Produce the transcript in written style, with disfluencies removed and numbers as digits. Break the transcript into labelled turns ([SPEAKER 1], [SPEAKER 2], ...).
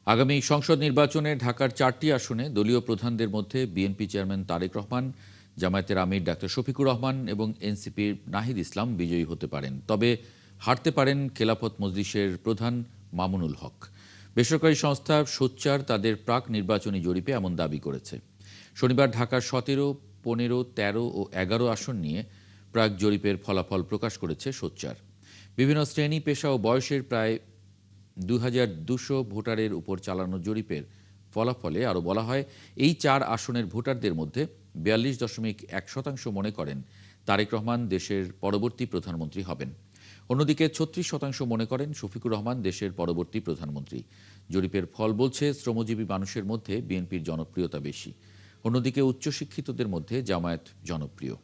[SPEAKER 1] আগামী সংসদ নির্বাচনে ঢাকার 4টি আসনে দলীয় প্রধানদের মধ্যে বিএনপি চেয়ারম্যান তারেক রহমান, জামায়াতের আমির ডাক্তার শফিকুর রহমান এবং এনসিপির নাহিদ ইসলাম বিজয়ী হতে পারেন। তবে হারতে পারেন খেলাফত মজলিসের প্রধান মামুনুল হক। বেসরকারি সংস্থা সোচ্চার তাদের প্রাক নির্বাচনী জরিপে এমন দাবি করেছে। শনিবার ঢাকার 17, 15, 13 ও 11 আসন নিয়ে প্রাক জরিপের ফলাফল প্রকাশ করেছে সোচ্চার। বিভিন্ন শ্রেণী, পেশা ও বয়সের প্রায় 2200 ভোটারের উপর চালানো জরিপের ফলাফলে আরও বলা হয়, এই 4 আসনের ভোটারদের মধ্যে 42.1% মনে করেন তারেক রহমান দেশের পরবর্তী প্রধানমন্ত্রী হবেন। অন্যদিকে 36% মনে করেন শফিকুর রহমান দেশের পরবর্তী প্রধানমন্ত্রী। জরিপের ফল বলছে, শ্রমজীবী মানুষের মধ্যে বিএনপির জনপ্রিয়তা বেশি। অন্যদিকে উচ্চশিক্ষিতদের মধ্যে জামায়াত জনপ্রিয়।